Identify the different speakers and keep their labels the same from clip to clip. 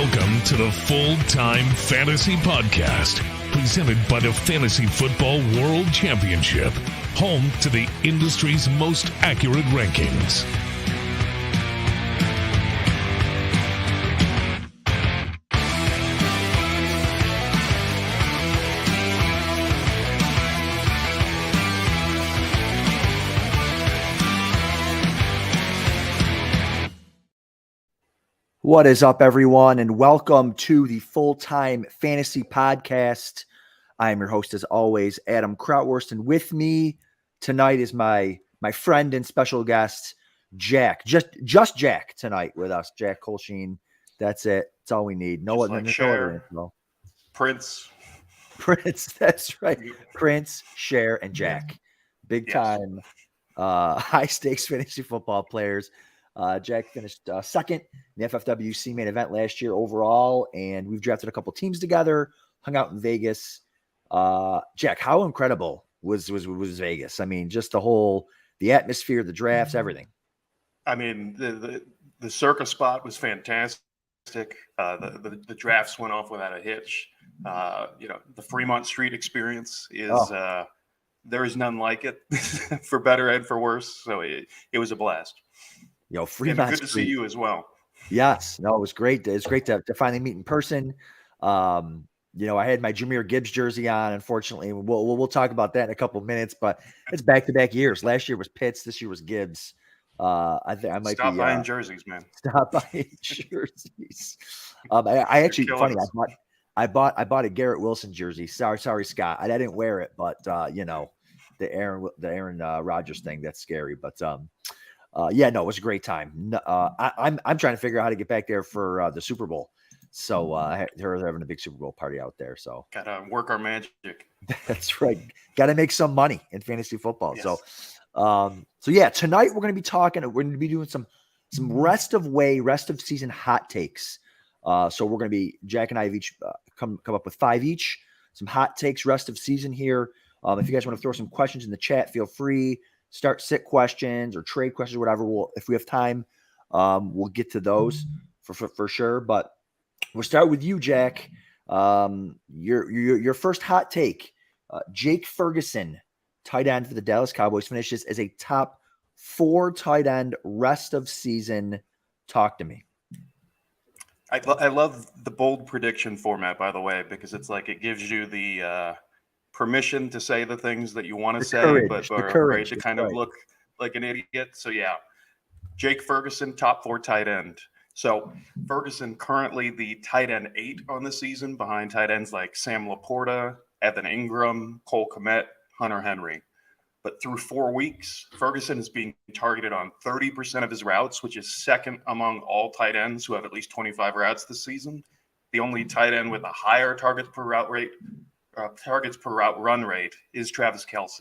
Speaker 1: Welcome to the Full-Time Fantasy Podcast, presented by the Fantasy Football World Championship, home to the industry's most accurate rankings.
Speaker 2: What is up, everyone, and welcome to the Full-Time Fantasy Podcast. I am your host, as always, Adam Krautwurst, and with me tonight is my friend and special guest, Jack. Just Jack tonight with us, Jack Kohlscheen. That's it. That's all we need. No other info.
Speaker 3: Prince,
Speaker 2: that's right. Prince, Cher, and Jack. Big time, high-stakes fantasy football players. Jack finished second in the FFWC main event last year overall, and we've drafted a couple teams together, hung out in Vegas. Jack, how incredible was Vegas? I mean, just the atmosphere, the drafts, everything.
Speaker 3: I mean, the circus spot was fantastic. The drafts went off without a hitch. The Fremont Street experience is there is none like it, for better and for worse. So it was a blast.
Speaker 2: Fremont
Speaker 3: good to see you as well.
Speaker 2: Yes. No, it was great. It's great to finally meet in person. I had my Jahmyr Gibbs jersey on, unfortunately. We'll talk about that in a couple of minutes, but it's back-to-back years. Last year was Pitts. This year was Gibbs. I think I might
Speaker 3: stop buying jerseys, man.
Speaker 2: Stop buying jerseys. I actually, funny, I bought a Garrett Wilson jersey. Sorry, Scott. I didn't wear it, but the Aaron Rodgers thing, that's scary. But it was a great time. I'm trying to figure out how to get back there for the Super Bowl. So they're having a big Super Bowl party out there. So
Speaker 3: gotta work our magic.
Speaker 2: That's right. Got to make some money in fantasy football.
Speaker 3: Yes.
Speaker 2: Tonight we're going to be doing some rest of season hot takes. So we're going to be, Jack and I have each come up with 5 each, some hot takes rest of season here. If you guys want to throw some questions in the chat, feel free. Start sit questions or trade questions, or whatever. If we have time, we'll get to those for sure. But we'll start with you, Jack. Your first hot take. Jake Ferguson, tight end for the Dallas Cowboys, finishes as a top 4 tight end rest of season. Talk to me.
Speaker 3: I love the bold prediction format, by the way, because it's like it gives you the permission to say the things that you want to say, but are afraid to kind of look like an idiot. So Jake Ferguson, top 4 tight end. So Ferguson currently the tight end 8 on the season, behind tight ends like Sam Laporta, Evan Ingram, Cole Kmet, Hunter Henry. But through 4 weeks, Ferguson is being targeted on 30% of his routes, which is second among all tight ends who have at least 25 routes this season. The only tight end with a higher targets per route run rate is Travis Kelce.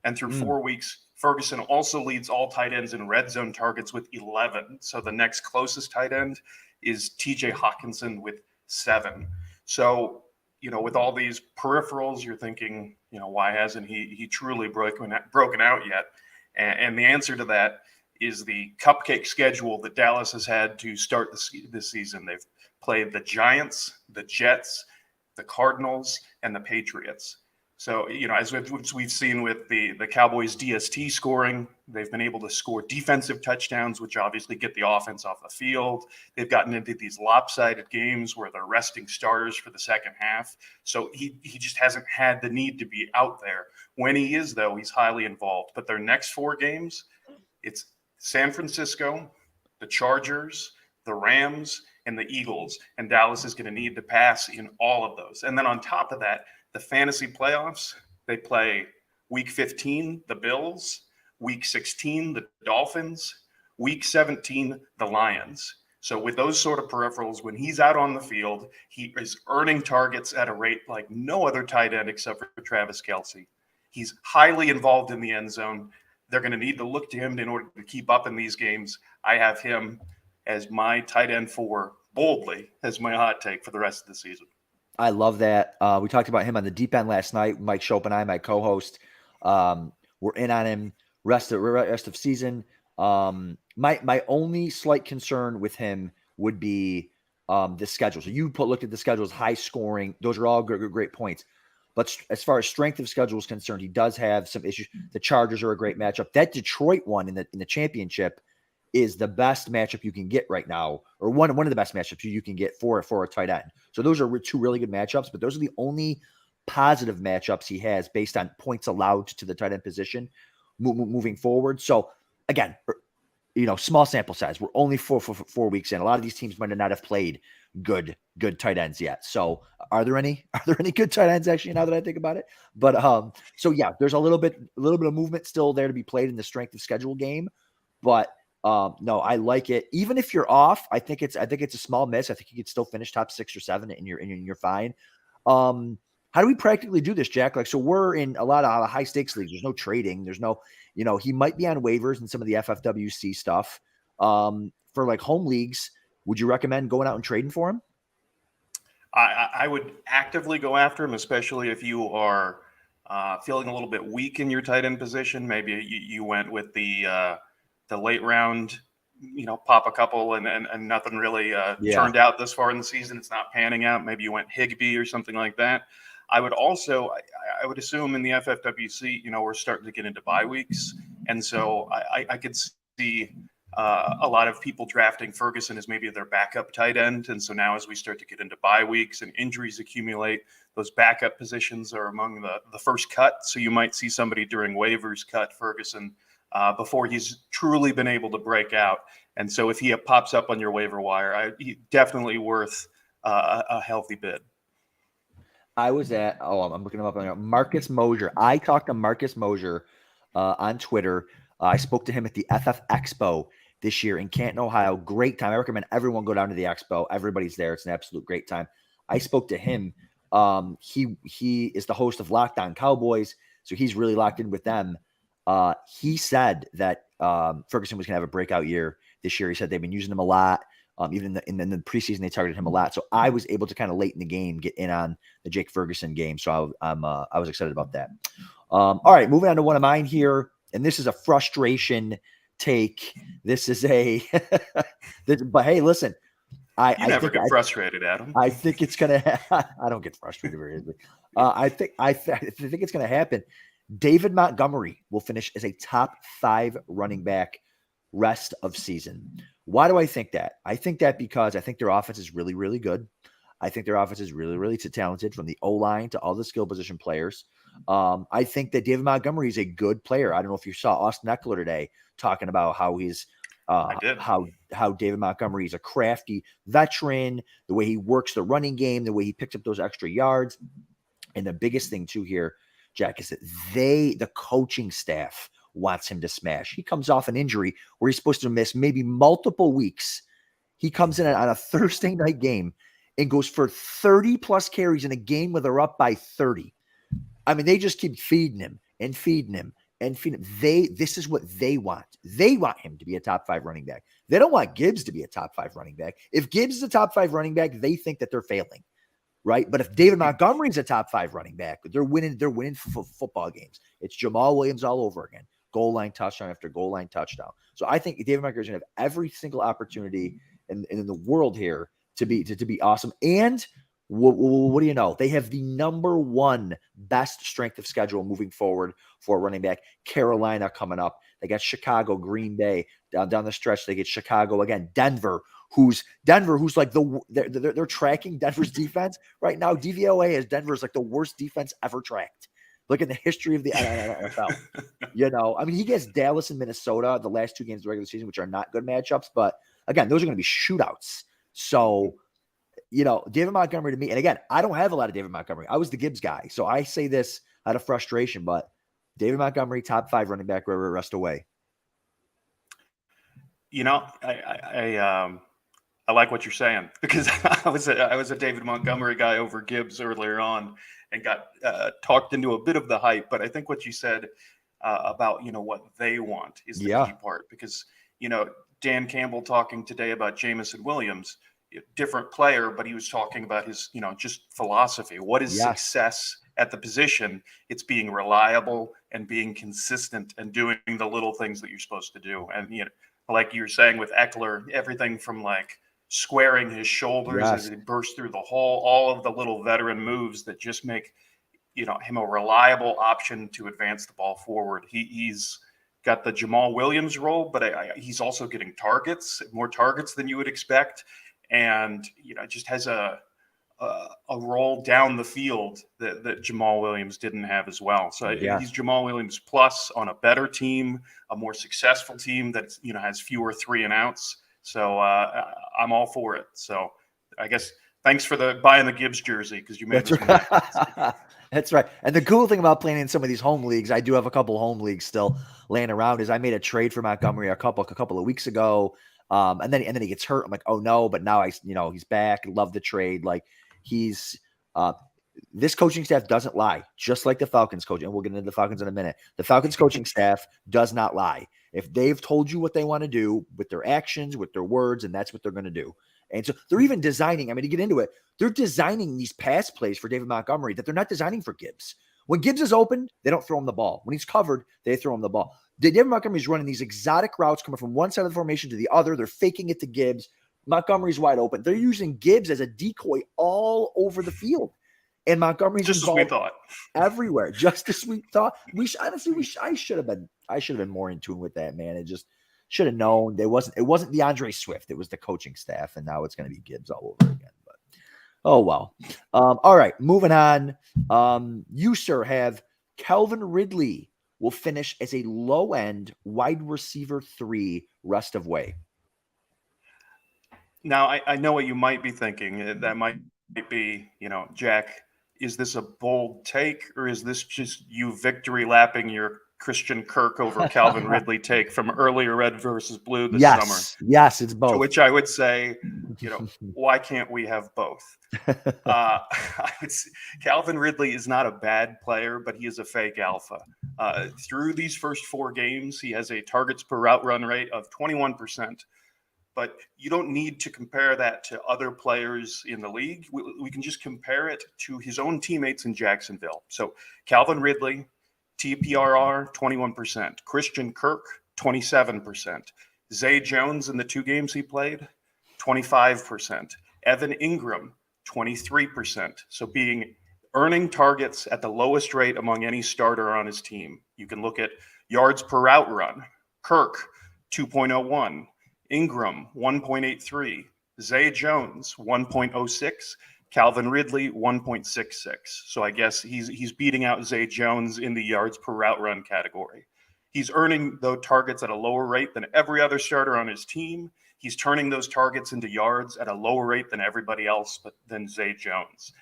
Speaker 3: And through 4 weeks, Ferguson also leads all tight ends in red zone targets with 11. So the next closest tight end is TJ Hawkinson with 7. So, with all these peripherals, you're thinking, why hasn't he truly broken out yet? And the answer to that is the cupcake schedule that Dallas has had to start this season. They've played the Giants, the Jets, the Cardinals, and the Patriots. So, as we've seen with the Cowboys DST scoring, they've been able to score defensive touchdowns, which obviously get the offense off the field. They've gotten into these lopsided games where they're resting starters for the second half. So he just hasn't had the need to be out there. When he is, though, he's highly involved. But their next 4 games, it's San Francisco, the Chargers, the Rams, and the Eagles. And Dallas is going to need to pass in all of those. And then on top of that, the fantasy playoffs, they play week 15, the Bills, week 16, the Dolphins, week 17, the Lions. So with those sort of peripherals, when he's out on the field, he is earning targets at a rate like no other tight end except for Travis Kelce. He's highly involved in the end zone. They're going to need to look to him in order to keep up in these games. I have him as my tight end 4, boldly, as my hot take for the rest of the season.
Speaker 2: I love that. We talked about him on the deep end last night. Mike Shope and I, my co-host, we're in on him rest of season. My only slight concern with him would be the schedule. So you looked at the schedule as high scoring. Those are all great points. But as far as strength of schedule is concerned, he does have some issues. The Chargers are a great matchup. That Detroit one in the championship is the best matchup you can get right now, or one of the best matchups you can get for a tight end. So those are two really good matchups, but those are the only positive matchups he has based on points allowed to the tight end position moving forward. So again, small sample size. We're only 4 weeks in. A lot of these teams might not have played good tight ends yet. So are there any good tight ends actually, now that I think about it? But so yeah, there's a little bit of movement still there to be played in the strength of schedule game. But no, I like it. Even if you're off, I think it's a small miss. I think you could still finish top 6 or 7 and you're fine. How do we practically do this, Jack? Like, so we're in a lot of high stakes leagues. There's no trading. There's no, he might be on waivers and some of the FFWC stuff. For like home leagues, would you recommend going out and trading for him?
Speaker 3: I would actively go after him, especially if you are feeling a little bit weak in your tight end position. Maybe you went with the late round, pop a couple and nothing really turned out this far in the season. It's not panning out. Maybe you went Higbee or something like that. I would assume in the FFWC, we're starting to get into bye weeks. And so I could see a lot of people drafting Ferguson as maybe their backup tight end. And so now as we start to get into bye weeks and injuries accumulate, those backup positions are among the first cut. So you might see somebody during waivers cut Ferguson before he's truly been able to break out. And so if he pops up on your waiver wire, he's definitely worth a healthy bid.
Speaker 2: I'm looking him up on Marcus Mosier. I talked to Marcus Mosier on Twitter. I spoke to him at the FF Expo this year in Canton, Ohio. Great time. I recommend everyone go down to the Expo. Everybody's there. It's an absolute great time. I spoke to him. He is the host of Locked On Cowboys, so he's really locked in with them. He said that Ferguson was going to have a breakout year this year. He said they've been using him a lot. Even in the preseason, they targeted him a lot. So I was able to kind of late in the game get in on the Jake Ferguson game. So I was excited about that. All right, moving on to one of mine here. And this is a frustration take. This is but hey, listen.
Speaker 3: You never get frustrated, Adam.
Speaker 2: I think it's going to I don't get frustrated very easily. I think it's going to happen. David Montgomery will finish as a top 5 running back rest of season. Why do I think that? I think that because I think their offense is really, really good. I think their offense is really, really talented, from the O-line to all the skill position players. I think that David Montgomery is a good player. I don't know if you saw Austin Eckler today talking about how he's how David Montgomery is a crafty veteran, the way he works the running game, the way he picks up those extra yards. And the biggest thing too here, Jack, is that the coaching staff wants him to smash. He comes off an injury where he's supposed to miss maybe multiple weeks. He comes in on a Thursday night game and goes for 30 plus carries in a game where they're up by 30. I mean, they just keep feeding him and feeding him and feeding him. This is what they want. They want him to be a top 5 running back. They don't want Gibbs to be a top 5 running back. If Gibbs is a top 5 running back, they think that they're failing. Right. But if David Montgomery's a top 5 running back, they're winning football games. It's Jamal Williams all over again. Goal line touchdown after goal line touchdown. So I think David Montgomery's going to have every single opportunity in the world here to be awesome. And what do you know? They have the number 1 best strength of schedule moving forward for running back. Carolina coming up. They got Chicago, Green Bay down the stretch. They get Chicago again. Denver, who's like they're tracking Denver's defense right now. DVOA has Denver's like the worst defense ever tracked. Look at the history of the NFL. I mean, he gets Dallas and Minnesota the last 2 games of the regular season, which are not good matchups. But again, those are going to be shootouts. So, David Montgomery to me, and again, I don't have a lot of David Montgomery. I was the Gibbs guy. So I say this out of frustration, but David Montgomery, top 5 running back, rest away.
Speaker 3: I like what you're saying, because I was a David Montgomery guy over Gibbs earlier on and got talked into a bit of the hype. But I think what you said about, what they want is the key part, because, Dan Campbell talking today about Jameson Williams, different player, but he was talking about his, just philosophy. What is success at the position? It's being reliable and being consistent and doing the little things that you're supposed to do. And, like you were saying with Eckler, everything from like squaring his shoulders
Speaker 2: Yes.
Speaker 3: as he bursts through the hole, all of the little veteran moves that just make, him a reliable option to advance the ball forward. He's got the Jamal Williams role, but he's also getting more targets than you would expect. And, just has a role down the field that Jamal Williams didn't have as well. So he's Jamal Williams plus on a better team, a more successful team that, has fewer 3 and outs. So I'm all for it. So I guess thanks for buying the Gibbs jersey, because you made this
Speaker 2: right. That's right. And the cool thing about playing in some of these home leagues, I do have a couple home leagues still laying around, is I made a trade for Montgomery a couple of weeks ago. And then he gets hurt. I'm like, oh no, but now he's back. Love the trade. Like he's this coaching staff doesn't lie, just like the Falcons coaching. And we'll get into the Falcons in a minute. The Falcons coaching staff does not lie. If they've told you what they want to do with their actions, with their words, and that's what they're going to do. And so they're even designing, to get into it, they're designing these pass plays for David Montgomery that they're not designing for Gibbs. When Gibbs is open, they don't throw him the ball. When he's covered, they throw him the ball. David Montgomery's running these exotic routes coming from one side of the formation to the other. They're faking it to Gibbs. Montgomery's wide open. They're using Gibbs as a decoy all over the field. And Montgomery's
Speaker 3: just
Speaker 2: involved
Speaker 3: as we thought.
Speaker 2: Everywhere. Just as we thought. I should have been more in tune with that, man. It just should have known. It wasn't DeAndre Swift. It was the coaching staff, and now it's going to be Gibbs all over again. But oh well. All right, moving on. You, sir, have Calvin Ridley will finish as a low-end wide receiver 3 rest of way.
Speaker 3: Now, I know what you might be thinking. That might be, Jack, is this a bold take, or is this just you victory lapping your Christian Kirk over Calvin Ridley take from earlier Red versus Blue this summer?
Speaker 2: Yes, it's both.
Speaker 3: To which I would say, why can't we have both? Calvin Ridley is not a bad player, but he is a fake alpha. Through these first 4 games, he has a targets per route run rate of 21%. But you don't need to compare that to other players in the league. We can just compare it to his own teammates in Jacksonville. So Calvin Ridley, TPRR, 21%. Christian Kirk, 27%. Zay Jones in the 2 games he played, 25%. Evan Ingram, 23%. So earning targets at the lowest rate among any starter on his team. You can look at yards per route run. Kirk, 2.01. Ingram, 1.83. Zay Jones, 1.06. Calvin Ridley, 1.66. So I guess he's beating out Zay Jones in the yards per route run category. He's earning those targets at a lower rate than every other starter on his team. He's turning those targets into yards at a lower rate than everybody else, but than Zay Jones.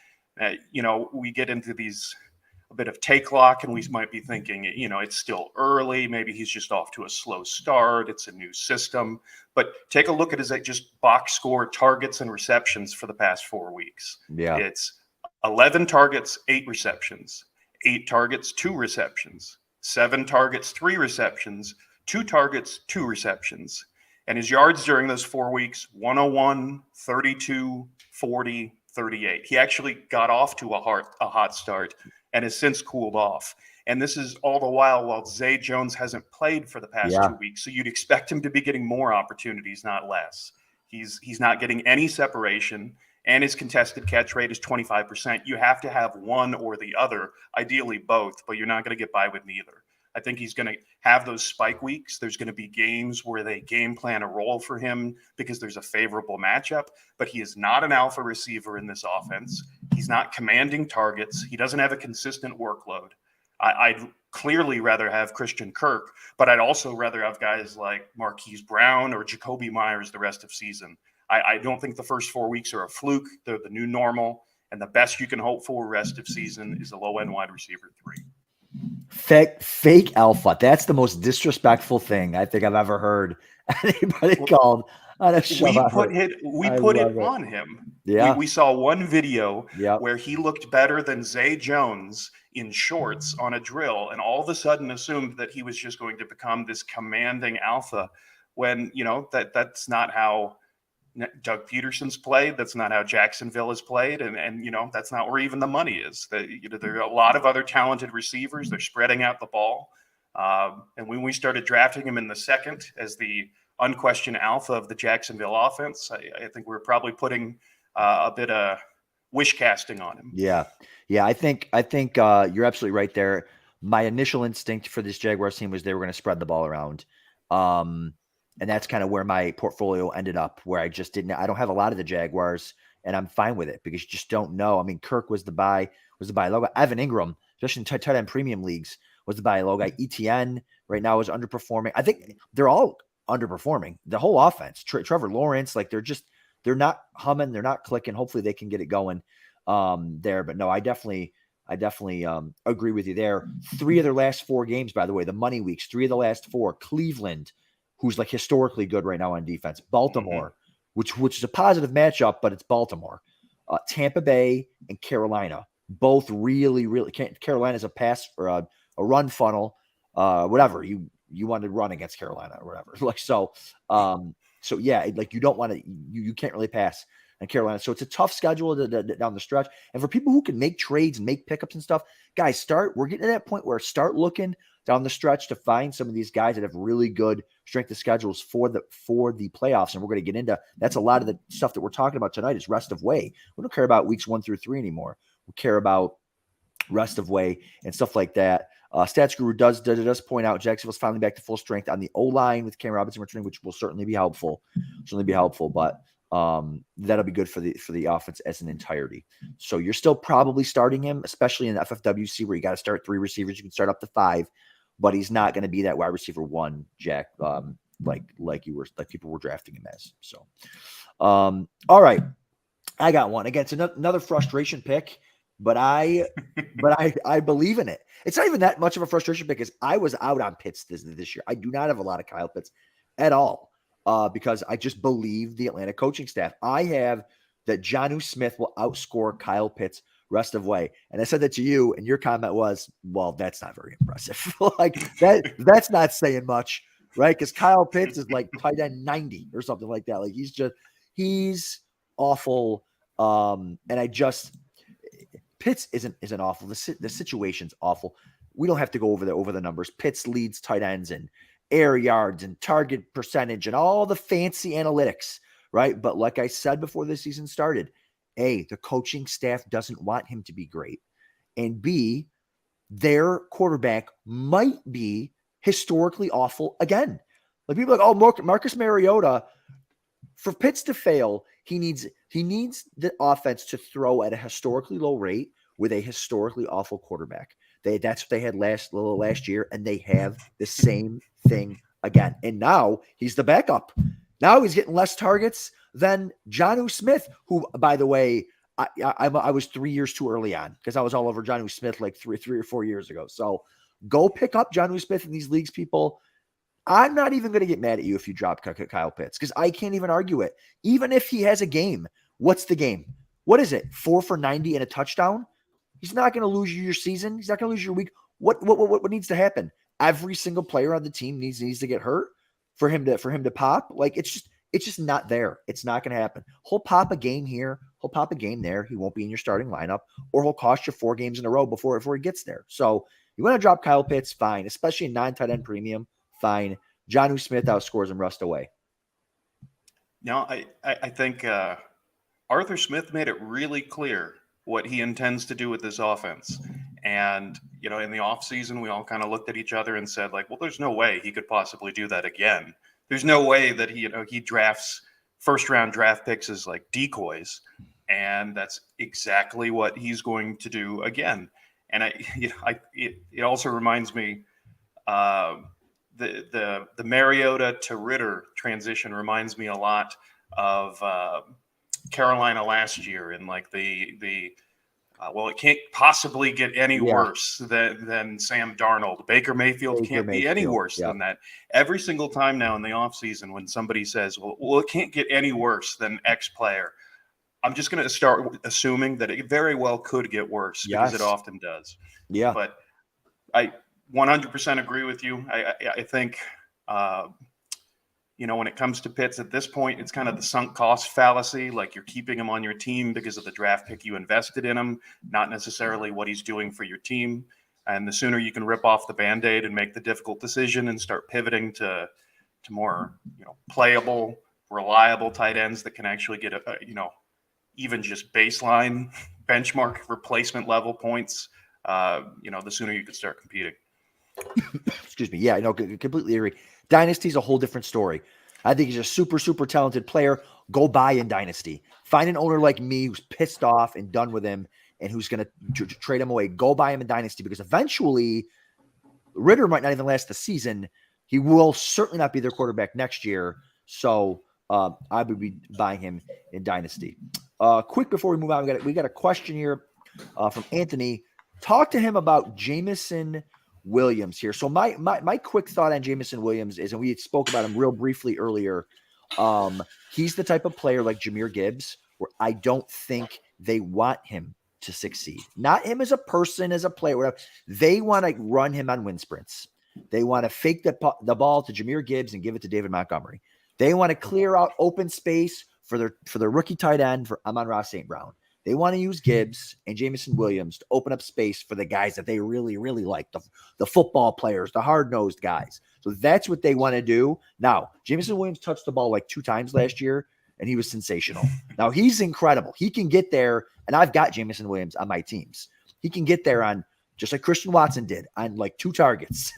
Speaker 3: We get into a bit of take lock, and we might be thinking, it's still early. Maybe he's just off to a slow start. It's a new system. But take a look at his just box score targets and receptions for the past 4 weeks.
Speaker 2: Yeah.
Speaker 3: It's 11 targets, 8 receptions, 8 targets, 2 receptions, 7 targets, 3 receptions, 2 targets, 2 receptions. And his yards during those 4 weeks, 101, 32, 40, 38. He actually got off to a hot start and has since cooled off. And this is all the while Zay Jones hasn't played for the past 2 weeks. So you'd expect him to be getting more opportunities, not less. He's not getting any separation, and his contested catch rate is 25%. You have to have one or the other, ideally both, but you're not going to get by with neither. I think he's going to have those spike weeks. There's going to be games where they game plan a role for him because there's a favorable matchup, but he is not an alpha receiver in this offense. He's not commanding targets. He doesn't have a consistent workload. I'd clearly rather have Christian Kirk, but I'd also rather have guys like Marquise Brown or Jacoby Myers the rest of season. I don't think the first 4 weeks are a fluke. They're the new normal, and the best you can hope for rest of season is a low-end wide receiver 3.
Speaker 2: Fake alpha. That's the most disrespectful thing I think I've ever heard anybody called on a show.
Speaker 3: We put it on him.
Speaker 2: Yeah.
Speaker 3: We saw one video where he looked better than Zay Jones in shorts on a drill, and all of a sudden assumed that he was just going to become this commanding alpha when, that's not how Doug Peterson's played. That's not how Jacksonville has played. And that's not where even the money is. There are a lot of other talented receivers. They're spreading out the ball. And when we started drafting him in the second as the unquestioned alpha of the Jacksonville offense. I think we're probably putting a bit of wish casting on him.
Speaker 2: Yeah. I think you're absolutely right there. My initial instinct for this Jaguars team was they were going to spread the ball around. And that's kind of where my portfolio ended up, where I don't have a lot of the Jaguars, and I'm fine with it because you just don't know. I mean, Kirk was the buy low guy. Evan Ingram, especially in tight end premium leagues, was the buy low guy. ETN right now is underperforming. I think they're all underperforming. The whole offense, Trevor Lawrence, like they're not humming, they're not clicking. Hopefully they can get it going there. But no, I definitely agree with you there. 3 of their last 4 games, by the way, the money weeks, 3 of the last 4, Cleveland, who's like historically good right now on defense, Baltimore, which is a positive matchup, but it's Baltimore, Tampa Bay and Carolina, both really, really. Carolina's a pass or a run funnel, whatever you want to run against Carolina or whatever. So yeah, like you don't want to, you can't really pass in Carolina. So it's a tough schedule down the stretch. And for people who can make trades and make pickups and stuff, guys, we're getting to that point where start looking down the stretch to find some of these guys that have really good strength of schedules for the playoffs. And we're going to get into, that's a lot of the stuff that we're talking about tonight is rest of way. We don't care about weeks 1 through 3 anymore. We care about rest of way and stuff like that. Stats Guru does point out Jacksonville's finally back to full strength on the O-line with Cam Robinson returning, which will certainly be helpful. But that'll be good for the offense as an entirety. So you're still probably starting him, especially in the FFWC where you got to start 3 receivers. You can start up to 5, but he's not going to be that wide receiver 1, Jack, like people were drafting him as. So, all right, I got one. Again, it's another frustration pick. But I believe in it. It's not even that much of a frustration because I was out on Pitts this year. I do not have a lot of Kyle Pitts at all because I just believe the Atlanta coaching staff. I have that Jonnu Smith will outscore Kyle Pitts rest of way. And I said that to you, and your comment was, well, that's not very impressive. Like that's not saying much, right? Because Kyle Pitts is like tight end 90 or something like that. Like he's awful. Pitts isn't awful. The situation's awful. We don't have to go over the numbers. Pitts leads tight ends and air yards and target percentage and all the fancy analytics, right? But like I said before the season started, A, the coaching staff doesn't want him to be great. And B, their quarterback might be historically awful again. Like people are like, oh, Marcus Mariota, for Pitts to fail, he needs the offense to throw at a historically low rate with a historically awful quarterback. That's what they had last year, and they have the same thing again. And now he's the backup. Now he's getting less targets than Jonnu Smith, who, by the way, I was 3 years too early on because I was all over Jonnu Smith like three or 4 years ago. So go pick up Jonnu Smith in these leagues, people. I'm not even going to get mad at you if you drop Kyle Pitts because I can't even argue it. Even if he has a game, what's the game? What is it? 4 for 90 and a touchdown? He's not going to lose you your season. He's not going to lose your week. What needs to happen? Every single player on the team needs to get hurt for him to pop. Like it's just not there. It's not going to happen. He'll pop a game here. He'll pop a game there. He won't be in your starting lineup, or he'll cost you 4 games in a row before he gets there. So you want to drop Kyle Pitts, fine, especially in 9 tight end premium. Fine. Jonnu Smith outscores him rest away.
Speaker 3: No, I think Arthur Smith made it really clear what he intends to do with this offense. And, in the offseason, we all kind of looked at each other and said, like, well, there's no way he could possibly do that again. There's no way that he drafts first-round draft picks as like decoys. And that's exactly what he's going to do again. And it also reminds me the Mariota to Ritter transition reminds me a lot of Carolina last year in like it can't possibly get any worse than Sam Darnold. Baker Mayfield can't be any worse than that. Every single time now in the offseason when somebody says, well, it can't get any worse than X player, I'm just going to start assuming that it very well could get worse because it often does. Yeah. But I 100% agree with you. I think, when it comes to Pitts at this point, it's kind of the sunk cost fallacy. Like you're keeping him on your team because of the draft pick you invested in him, not necessarily what he's doing for your team. And the sooner you can rip off the Band-Aid and make the difficult decision and start pivoting to, to more, playable, reliable tight ends that can actually get even just baseline benchmark replacement level points, the sooner you can start competing.
Speaker 2: Excuse me. Yeah, completely agree. Dynasty's a whole different story. I think he's a super, super talented player. Go buy in Dynasty. Find an owner like me who's pissed off and done with him and who's going to trade him away. Go buy him in Dynasty because eventually Ritter might not even last the season. He will certainly not be their quarterback next year. So I would be buying him in Dynasty. Quick before we move on, we got a question here from Anthony. Talk to him about Jameson Williams here. So my quick thought on Jameson Williams is, and we spoke about him real briefly earlier, he's the type of player like Jahmyr Gibbs where I don't think they want him to succeed. Not him as a person, as a player, whatever. They want to run him on wind sprints. They want to fake the ball to Jahmyr Gibbs and give it to David Montgomery. They want to clear out open space for their rookie tight end, for Amon-Ra St. Brown. They want to use Gibbs and Jameson Williams to open up space for the guys that they really, really like, the football players, the hard-nosed guys. So that's what they want to do. Now, Jameson Williams touched the ball like 2 times last year, and he was sensational. Now, he's incredible. He can get there, and I've got Jameson Williams on my teams. He can get there on, just like Christian Watson did, on like 2 targets.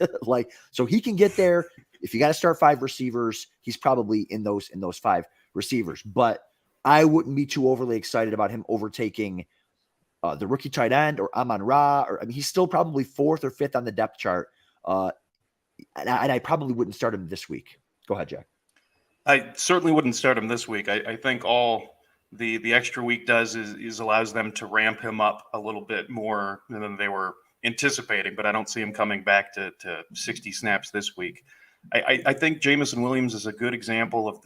Speaker 2: So he can get there. If you got to start 5 receivers, he's probably in those 5 receivers. But I wouldn't be too overly excited about him overtaking the rookie tight end or Amon-Ra. He's still probably 4th or 5th on the depth chart. And I probably wouldn't start him this week. Go ahead, Jack.
Speaker 3: I certainly wouldn't start him this week. I think all the extra week does is allows them to ramp him up a little bit more than they were anticipating, but I don't see him coming back to 60 snaps this week. I think Jameson Williams is a good example of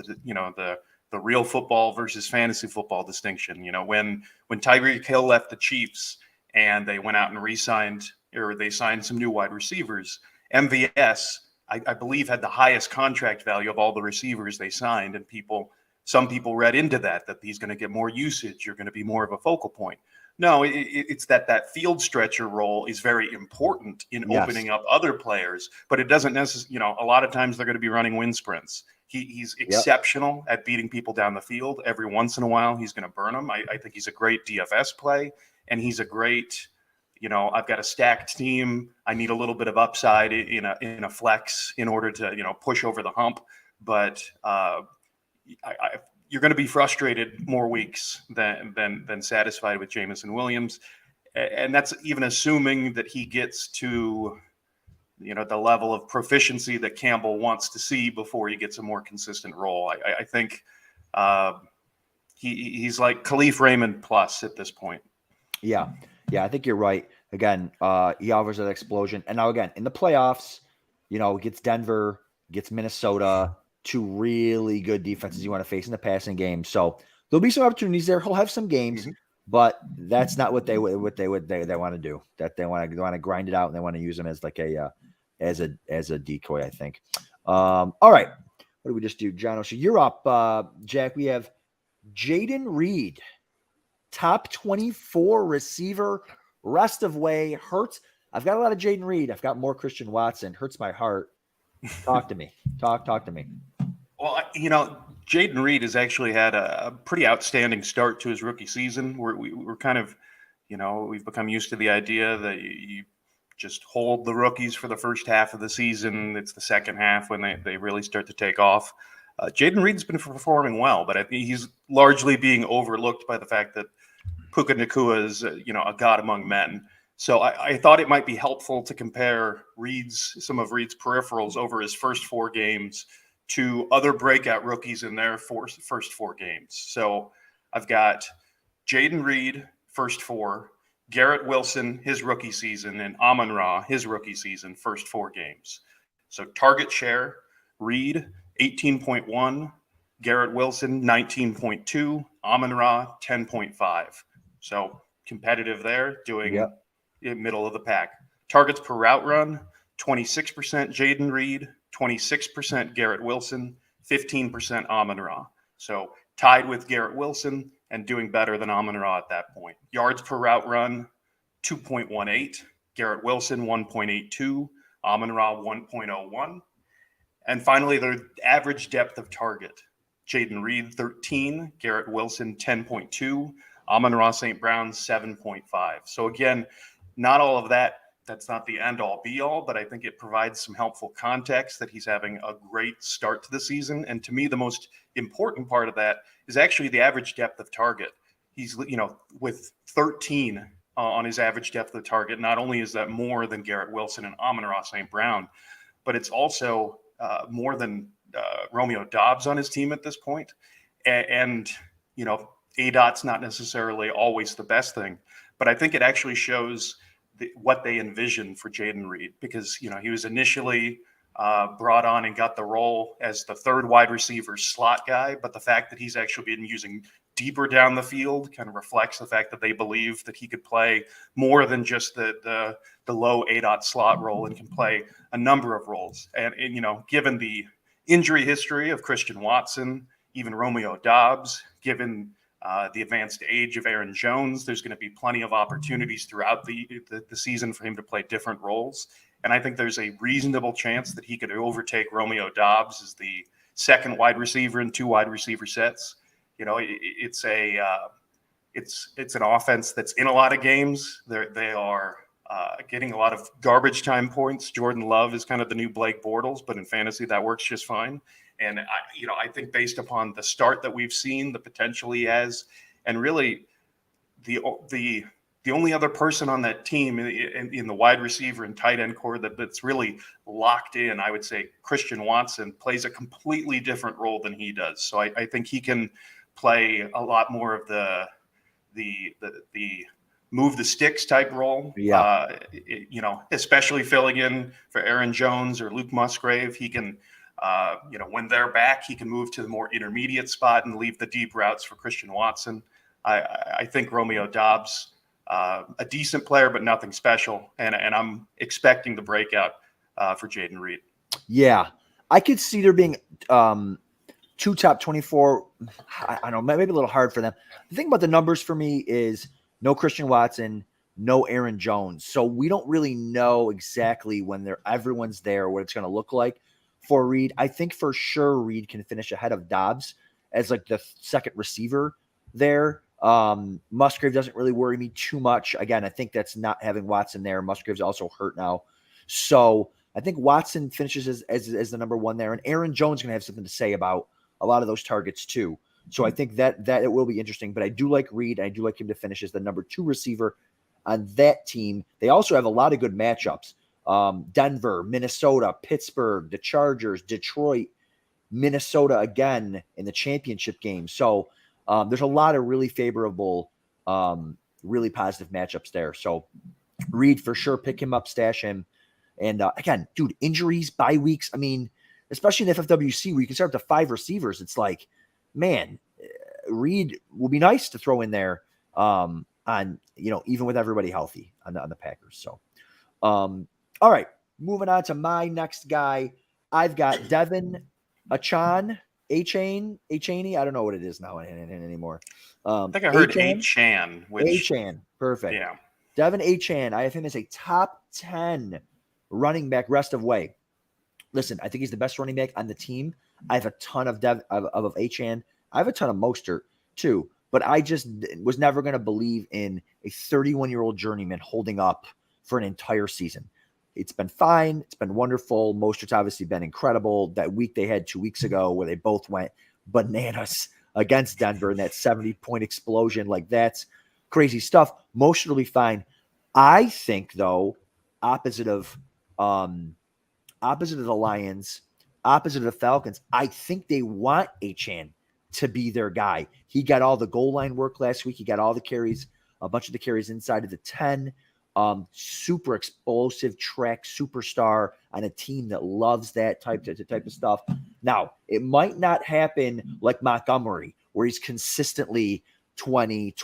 Speaker 3: the real football versus fantasy football distinction. When Tyreek Hill left the Chiefs and they went out and they signed some new wide receivers, MVS, I believe, had the highest contract value of all the receivers they signed. And some people read into that he's going to get more usage. You're going to be more of a focal point. No, it's that field stretcher role is very important in opening up other players, but it doesn't necessarily, a lot of times they're going to be running wind sprints. He's exceptional at beating people down the field. Every once in a while, he's going to burn them. I think he's a great DFS play, and he's a great, I've got a stacked team. I need a little bit of upside in a flex in order to, push over the hump. But you're going to be frustrated more weeks than satisfied with Jameson Williams. And that's even assuming that he gets to, the level of proficiency that Campbell wants to see before he gets a more consistent role. I think he's like Khalif Raymond plus at this point.
Speaker 2: Yeah, I think you're right. Again, he offers that explosion. And now again, in the playoffs, gets Denver, gets Minnesota, 2 really good defenses you want to face in the passing game. So there'll be some opportunities there. He'll have some games, but that's not what they want to do. That they want to grind it out, and they want to use them as like as a decoy, I think. All right. What do we just do, John? So you're up, Jack. We have Jayden Reed, top 24 receiver, rest of way. Hurts. I've got a lot of Jayden Reed. I've got more Christian Watson. Hurts my heart. Talk to me. Talk to me.
Speaker 3: Well, Jayden Reed has actually had a pretty outstanding start to his rookie season. We're kind of, we've become used to the idea that you just hold the rookies for the first half of the season. It's the second half when they really start to take off. Jayden Reed's been performing well, but I think he's largely being overlooked by the fact that Puka Nacua is, a god among men. So I thought it might be helpful to compare some of Reed's peripherals over his first 4 games to other breakout rookies in their first 4 games. So I've got Jayden Reed, first 4, Garrett Wilson, his rookie season, and Amon-Ra, his rookie season, first 4 games. So target share, Reed, 18.1, Garrett Wilson, 19.2, Amon-Ra, 10.5. So competitive there, doing in middle of the pack. Targets per route run, 26% Jayden Reed, 26% Garrett Wilson, 15% Amon-Ra. So tied with Garrett Wilson and doing better than Amon-Ra at that point. Yards per route run, 2.18. Garrett Wilson, 1.82. Amon-Ra, 1.01. And finally, their average depth of target. Jayden Reed, 13. Garrett Wilson, 10.2. Amon-Ra St. Brown, 7.5. So again, not all of that. That's not the end-all, be-all, but I think it provides some helpful context that he's having a great start to the season. And to me, the most important part of that is actually the average depth of target. He's, with 13 on his average depth of target, not only is that more than Garrett Wilson and Amon-Ra St. Brown, but it's also more than Romeo Doubs on his team at this point. And ADOT's not necessarily always the best thing, but I think it actually shows what they envisioned for Jayden Reed, because, he was initially brought on and got the role as the third wide receiver slot guy. But the fact that he's actually been using deeper down the field kind of reflects the fact that they believe that he could play more than just the low ADOT slot role and can play a number of roles. And given the injury history of Christian Watson, even Romeo Doubs, given the advanced age of Aaron Jones, there's going to be plenty of opportunities throughout the season for him to play different roles. And I think there's a reasonable chance that he could overtake Romeo Doubs as the second wide receiver in two wide receiver sets. It's an offense that's in a lot of games. They are getting a lot of garbage time points. Jordan Love is kind of the new Blake Bortles, but in fantasy that works just fine. And I think based upon the start that we've seen, the potential he has, and really the only other person on that team in the wide receiver and tight end core that's really locked in, I would say Christian Watson plays a completely different role than he does. So I think he can play a lot more of the move the sticks type role. Yeah. Especially filling in for Aaron Jones or Luke Musgrave. He can. When they're back, he can move to the more intermediate spot and leave the deep routes for Christian Watson. I think Romeo Doubs, a decent player, but nothing special. And I'm expecting the breakout for Jayden Reed.
Speaker 2: Yeah, I could see there being two top 24. I don't know, maybe a little hard for them. The thing about the numbers for me is no Christian Watson, no Aaron Jones. So we don't really know exactly when everyone's there, what it's going to look like for Reed. I think for sure Reed can finish ahead of Doubs as like the second receiver there. Musgrave doesn't really worry me too much. Again, I think that's not having Watson there. Musgrave's also hurt now. So I think Watson finishes as the number one there. And Aaron Jones is going to have something to say about a lot of those targets too. So I think that it will be interesting. But I do like Reed. And I do like him to finish as the number 2 receiver on that team. They also have a lot of good matchups. Denver, Minnesota, Pittsburgh, the Chargers, Detroit, Minnesota again in the championship game. So there's a lot of really favorable, really positive matchups there. So Reed for sure, pick him up, stash him. And again, dude, injuries, bye weeks. I mean, especially in the FFWC where you can start up to 5 receivers. It's like, man, Reed will be nice to throw in there on, even with everybody healthy on the Packers. So, all right, moving on to my next guy. I've got Devin Achane. I don't know what it is now anymore.
Speaker 3: I think I heard Achane.
Speaker 2: Achane, perfect.
Speaker 3: Yeah.
Speaker 2: Devin Achane. I have him as a top 10 running back rest of way. Listen, I think he's the best running back on the team. I have a ton of Achane. I have a ton of Mostert too, but I just was never going to believe in a 31-year-old journeyman holding up for an entire season. It's been fine. It's been wonderful. Mostert's obviously been incredible. That week they had 2 weeks ago where they both went bananas against Denver in that 70-point explosion. Like, that's crazy stuff. Mostert will be fine. I think, though, opposite of the Lions, opposite of the Falcons, I think they want Achane to be their guy. He got all the goal line work last week. He got all the carries, a bunch of the carries inside of the 10. Super explosive track superstar on a team that loves that type of stuff. Now, it might not happen like Montgomery, where he's consistently 20.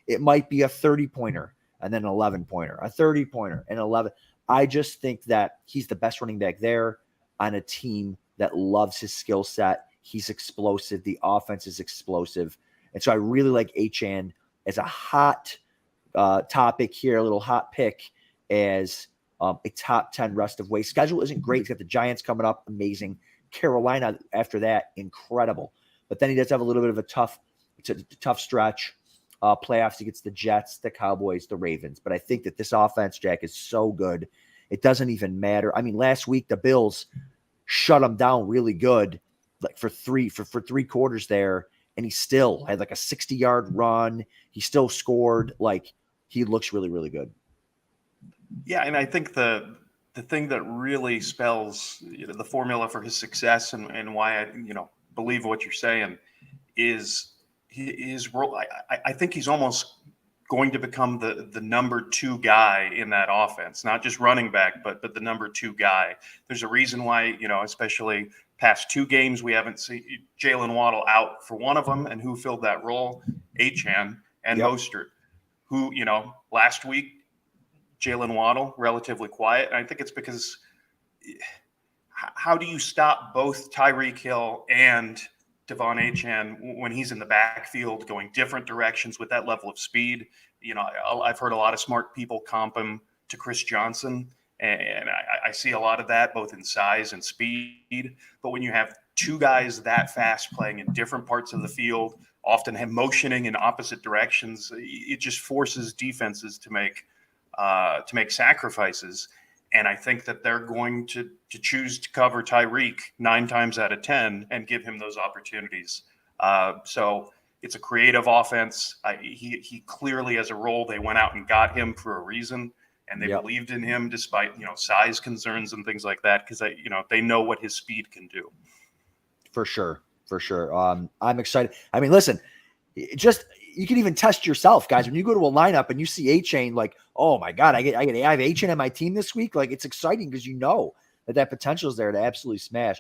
Speaker 2: It might be a 30-pointer and then an 11-pointer, a 30-pointer and 11. I just think that he's the best running back there on a team that loves his skill set. He's explosive. The offense is explosive. And so I really like Achane as a hot topic here, a little hot pick as a top 10 rest of way. Schedule isn't great. He's got the Giants coming up, amazing. Carolina after that, incredible. But then he does have a little bit of a tough stretch. Playoffs against the Jets, the Cowboys, the Ravens. But I think that this offense, Jack, is so good. It doesn't even matter. I mean, last week the Bills shut him down really good, like for three quarters there, and he still had like a 60-yard run. He still scored. Like, he looks really, really good.
Speaker 3: Yeah, and I think the thing that really spells the formula for his success and why I believe what you're saying is his role. I think he's almost going to become the number 2 guy in that offense, not just running back, but the number 2 guy. There's a reason why, especially past 2 games, we haven't seen Jalen Waddle out for one of them, and who filled that role? Achane and Mostert, who, last week, Jalen Waddle, relatively quiet. And I think it's because how do you stop both Tyreek Hill and Devon Achane when he's in the backfield going different directions with that level of speed? I've heard a lot of smart people comp him to Chris Johnson, and I see a lot of that both in size and speed. But when you have 2 guys that fast playing in different parts of the field, often have motioning in opposite directions, it just forces defenses to make sacrifices. And I think that they're going to choose to cover Tyreek 9 times out of 10 and give him those opportunities. So it's a creative offense. He clearly has a role. They went out and got him for a reason, and they believed in him despite size concerns and things like that, because they know what his speed can do. For sure.
Speaker 2: I'm excited. I mean, listen, you can even test yourself, guys. When you go to a lineup and you see Achane, like, oh my God, I have Achane on my team this week. Like, it's exciting because that potential is there to absolutely smash.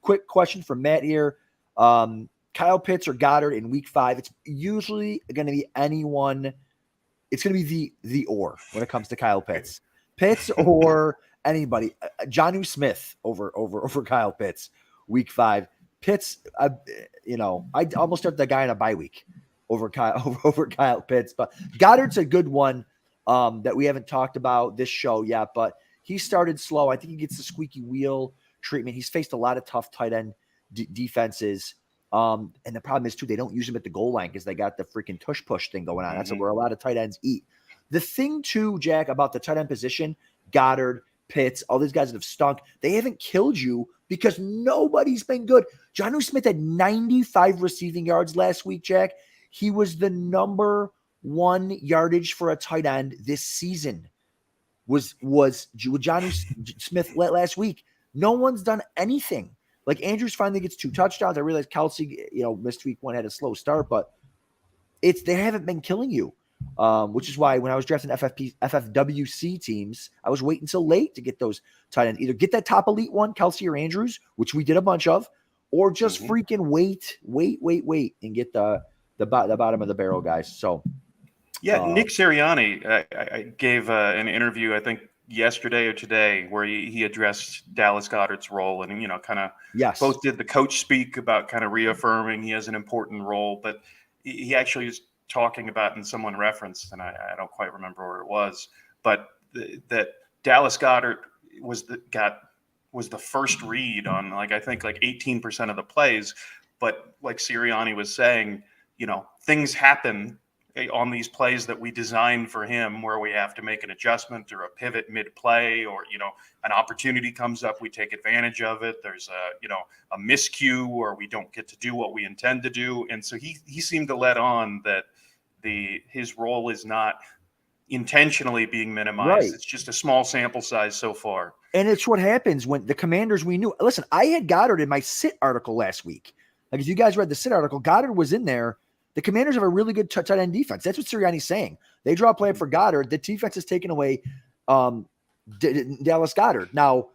Speaker 2: Quick question from Matt here. Kyle Pitts or Goddard in week 5. It's usually going to be anyone. It's going to be the or when it comes to Kyle Pitts. Pitts or anybody. Jonnu Smith over Kyle Pitts week 5. Pitts, I almost start that guy in a bye week over Kyle Pitts. But Goddard's a good one that we haven't talked about this show yet, but he started slow. I think he gets the squeaky wheel treatment. He's faced a lot of tough tight end defenses. And the problem is, too, they don't use him at the goal line because they got the freaking tush push thing going on. That's where a lot of tight ends eat. The thing, too, Jack, about the tight end position, Goddard, Pitts, all these guys that have stunk, they haven't killed you because nobody's been good. Jonnu Smith had 95 receiving yards last week, Jack. He was the number 1 yardage for a tight end this season. Was Jonnu Smith last week. No one's done anything. Like, Andrews finally gets 2 touchdowns. I realize Kelsey, missed week 1, had a slow start, but they haven't been killing you. Which is why when I was drafting FFWC teams, I was waiting until late to get those tight ends. Either get that top elite one, Kelsey or Andrews, which we did a bunch of, or just freaking wait, and get the bottom of the barrel guys. So,
Speaker 3: Nick Sirianni, I gave an interview, I think yesterday or today, where he addressed Dallas Goedert's role, and both did the coach speak about kind of reaffirming he has an important role, but he actually is talking about, and someone referenced, and I don't quite remember where it was, but that Dallas Goedert was the first read on I think 18% of the plays, but like Sirianni was saying, things happen on these plays that we designed for him where we have to make an adjustment or a pivot mid-play, or an opportunity comes up, we take advantage of it. There's a miscue, or we don't get to do what we intend to do, and so he seemed to let on that his role is not intentionally being minimized. Right. It's just a small sample size so far.
Speaker 2: And it's what happens when the Commanders we knew. Listen, I had Goddard in my sit article last week. Like, if you guys read the sit article, Goddard was in there. The Commanders have a really good tight end defense. That's what Sirianni's saying. They draw a play up for Goddard. The defense has taken away Dallas Goedert. Now,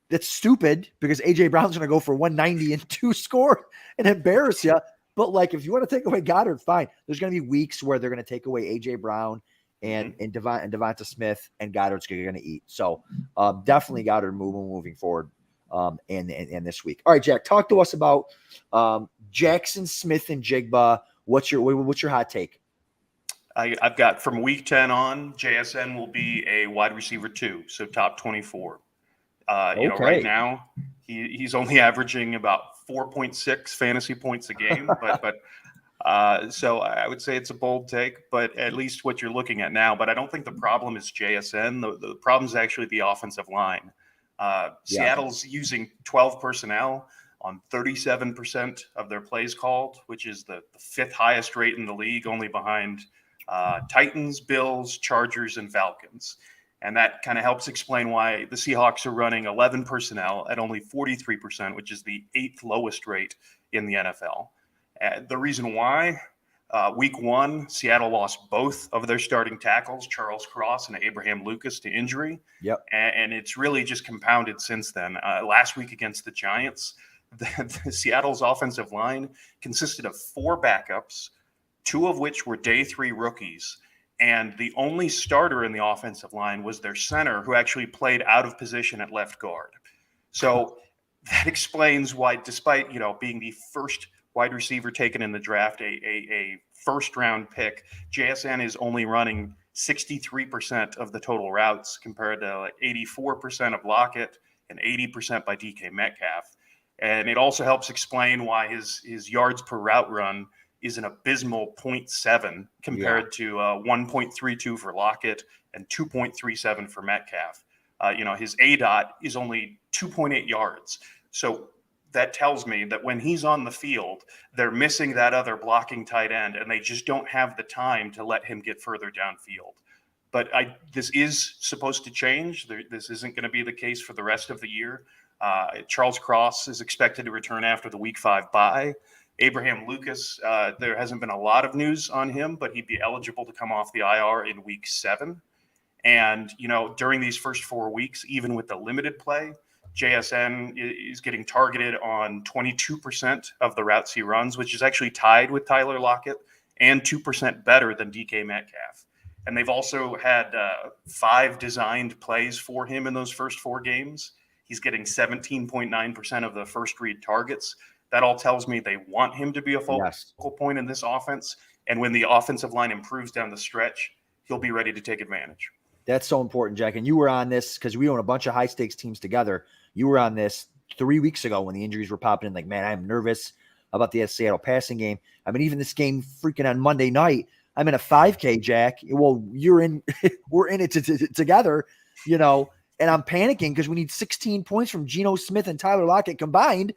Speaker 2: that's stupid because A.J. Brown's going to go for 190 and 2 score and embarrass you. But, if you want to take away Goddard, fine. There's going to be weeks where they're going to take away A.J. Brown and Devonta Smith, and Goddard's going to eat. So, definitely Goddard moving forward and this week. All right, Jack, talk to us about Jackson Smith and Jigba. What's your hot take?
Speaker 3: I've got from week 10 on, JSN will be a wide receiver 2, so top 24. Right now he's only averaging about 4.6 fantasy points a game, so I would say it's a bold take, but at least what you're looking at now. But I don't think the problem is JSN. The problem is actually the offensive line. Seattle's using 12 personnel on 37% of their plays called, which is the 5th highest rate in the league, only behind Titans, Bills, Chargers, and Falcons. And that kind of helps explain why the Seahawks are running 11 personnel at only 43%, which is the 8th lowest rate in the NFL. The reason why, week 1, Seattle lost both of their starting tackles, Charles Cross and Abraham Lucas, to injury.
Speaker 2: Yep.
Speaker 3: And it's really just compounded since then. Last week against the Giants, the Seattle's offensive line consisted of 4 backups, 2 of which were day 3 rookies. And the only starter in the offensive line was their center, who actually played out of position at left guard. So that explains why, despite being the first wide receiver taken in the draft, a first-round pick, JSN is only running 63% of the total routes compared to 84% of Lockett and 80% by DK Metcalf. And it also helps explain why his yards per route run is an abysmal 0.7 compared to 1.32 for Lockett and 2.37 for Metcalf. His ADOT is only 2.8 yards. So that tells me that when he's on the field, they're missing that other blocking tight end, and they just don't have the time to let him get further downfield. But this is supposed to change. This isn't going to be the case for the rest of the year. Charles Cross is expected to return after the Week 5 bye. Abraham Lucas, there hasn't been a lot of news on him, but he'd be eligible to come off the IR in Week 7. And, during these first 4 weeks, even with the limited play, JSN is getting targeted on 22% of the routes he runs, which is actually tied with Tyler Lockett and 2% better than DK Metcalf. And they've also had 5 designed plays for him in those first 4 games. He's getting 17.9% of the first read targets. That all tells me they want him to be a focal point in this offense. And when the offensive line improves down the stretch, he'll be ready to take advantage.
Speaker 2: That's so important, Jack. And you were on this because we own a bunch of high-stakes teams together. You were on this 3 weeks ago when the injuries were popping in. Like, man, I'm nervous about the Seattle passing game. I mean, even this game freaking on Monday night, I'm in a 5K, Jack. Well, we're in it together, and I'm panicking because we need 16 points from Geno Smith and Tyler Lockett combined.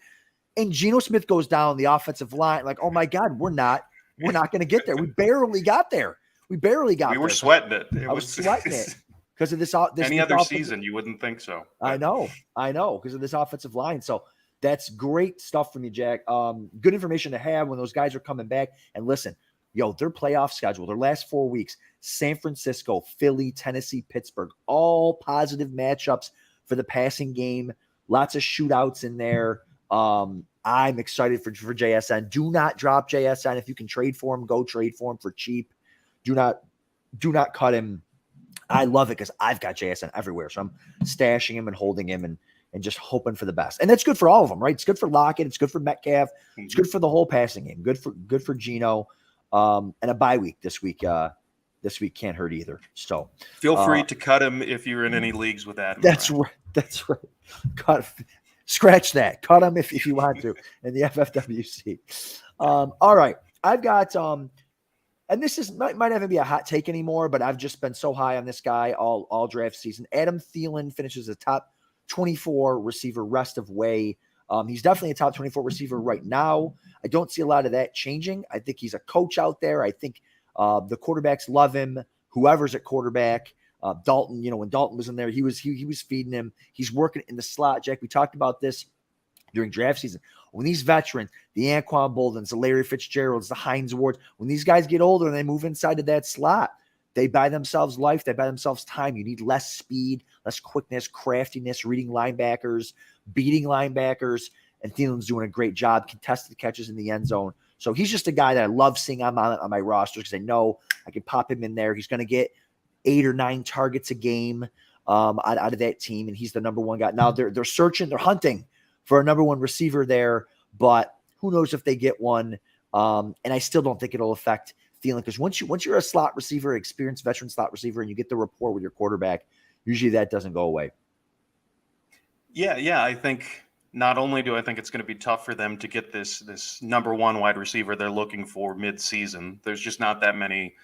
Speaker 2: And Geno Smith goes down the offensive line. Like, oh my God, we're not going to get there. We barely got there. We were
Speaker 3: sweating it.
Speaker 2: I was sweating it because of this
Speaker 3: any other season, you wouldn't think so.
Speaker 2: I know, because of this offensive line. So that's great stuff from you, Jack. Good information to have when those guys are coming back. And listen, their playoff schedule, their last 4 weeks, San Francisco, Philly, Tennessee, Pittsburgh, all positive matchups for the passing game. Lots of shootouts in there. I'm excited for JSN. Do not drop JSN. If you can trade for him, go trade for him for cheap. Do not cut him. I love it because I've got JSN everywhere. So I'm stashing him and holding him and just hoping for the best. And that's good for all of them, right? It's good for Lockett. It's good for Metcalf. It's good for the whole passing game. Good for Geno. And a bye week this week. This week can't hurt either. So
Speaker 3: feel free to cut him if you're in any leagues with that.
Speaker 2: That's right. That's right. Scratch that. Cut him if you want to in the FFWC. All right. I've got and this might not even be a hot take anymore, but I've just been so high on this guy all draft season. Adam Thielen finishes a top 24 receiver rest of way. He's definitely a top 24 receiver right now. I don't see a lot of that changing. I think he's a coach out there. I think the quarterbacks love him. Whoever's at quarterback, Dalton, when Dalton was in there, he was feeding him. He's working in the slot. Jack, we talked about this during draft season. When these veterans, the Anquan Boldens, the Larry Fitzgeralds, the Hines Wards, when these guys get older and they move inside of that slot, they buy themselves life. They buy themselves time. You need less speed, less quickness, craftiness, reading linebackers, beating linebackers. And Thielen's doing a great job, contested catches in the end zone. So he's just a guy that I love seeing on my roster because I know I can pop him in there. He's going to get 8 or 9 targets a game out of that team, and he's the number one guy. Now they're searching, they're hunting for a number one receiver there, but who knows if they get one. And I still don't think it'll affect Thielen, because once you're a slot receiver, experienced veteran slot receiver, and you get the rapport with your quarterback, usually that doesn't go away.
Speaker 3: Yeah. I think not only do I think it's going to be tough for them to get this number one wide receiver they're looking for mid-season. There's just not that many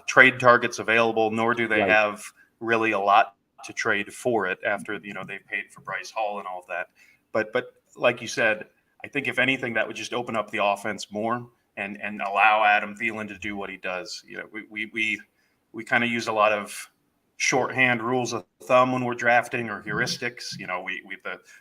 Speaker 3: trade targets available, nor do they have really a lot to trade for it after they've paid for Breece Hall and all of that. But like you said, I think if anything, that would just open up the offense more and allow Adam Thielen to do what he does. We kind of use a lot of shorthand rules of thumb when we're drafting, or heuristics. We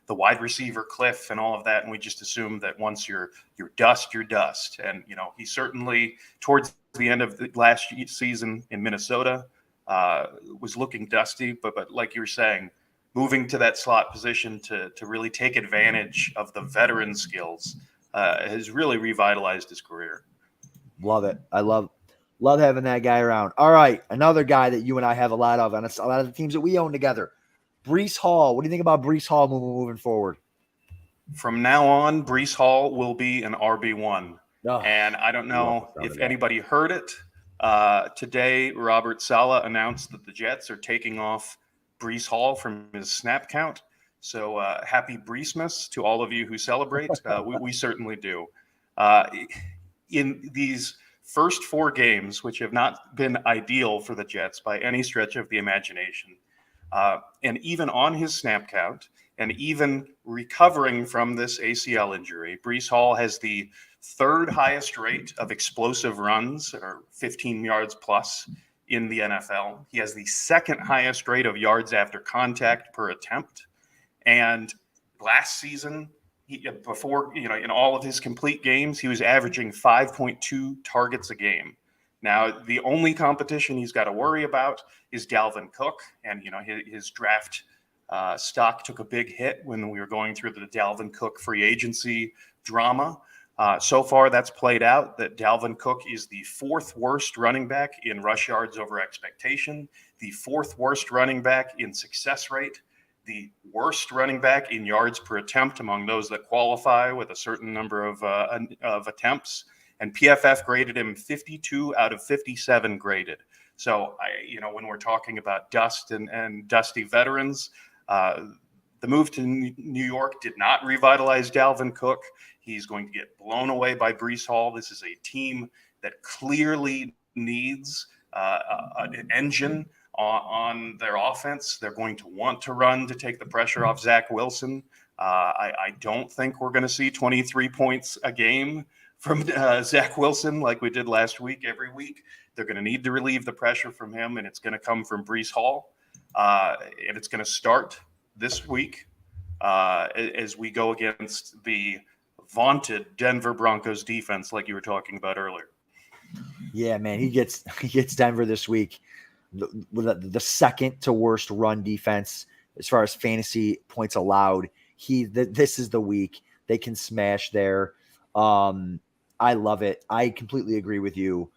Speaker 3: the wide receiver cliff and all of that, and we just assume that once you're dust, you're dust. And he certainly, towards the end of the last season in Minnesota, was looking dusty. But like you were saying, moving to that slot position to really take advantage of the veteran skills has really revitalized his career.
Speaker 2: Love it. I love having that guy around. All right, another guy that you and I have a lot of, and it's a lot of the teams that we own together. Breece Hall. What do you think about Breece Hall moving forward?
Speaker 3: From now on, Breece Hall will be an RB1. And I don't know if anybody heard it. Today, Robert Saleh announced that the Jets are taking off Breece Hall from his snap count. So happy Breecemas to all of you who celebrate. We certainly do. In these first 4 games, which have not been ideal for the Jets by any stretch of the imagination, and even on his snap count, and even recovering from this ACL injury, Breece Hall has the 3rd highest rate of explosive runs, or 15 yards plus, in the NFL. He has the 2nd highest rate of yards after contact per attempt. And last season, before, in all of his complete games, he was averaging 5.2 targets a game. Now, the only competition he's got to worry about is Dalvin Cook. And, his draft stock took a big hit when we were going through the Dalvin Cook free agency drama. So far, that's played out that Dalvin Cook is the 4th worst running back in rush yards over expectation, the 4th worst running back in success rate, the worst running back in yards per attempt among those that qualify with a certain number of attempts. And PFF graded him 52 out of 57 graded. So, when we're talking about dust and dusty veterans, the move to New York did not revitalize Dalvin Cook. He's going to get blown away by Breece Hall. This is a team that clearly needs an engine on their offense. They're going to want to run to take the pressure off Zach Wilson. I don't think we're going to see 23 points a game from Zach Wilson like we did last week every week. They're going to need to relieve the pressure from him, and it's going to come from Breece Hall. And it's going to start this week as we go against the vaunted Denver Broncos defense, like you were talking about earlier.
Speaker 2: Yeah, man, he gets Denver this week with the 2nd to worst run defense as far as fantasy points allowed. This is the week they can smash there. I love it. I completely agree with you.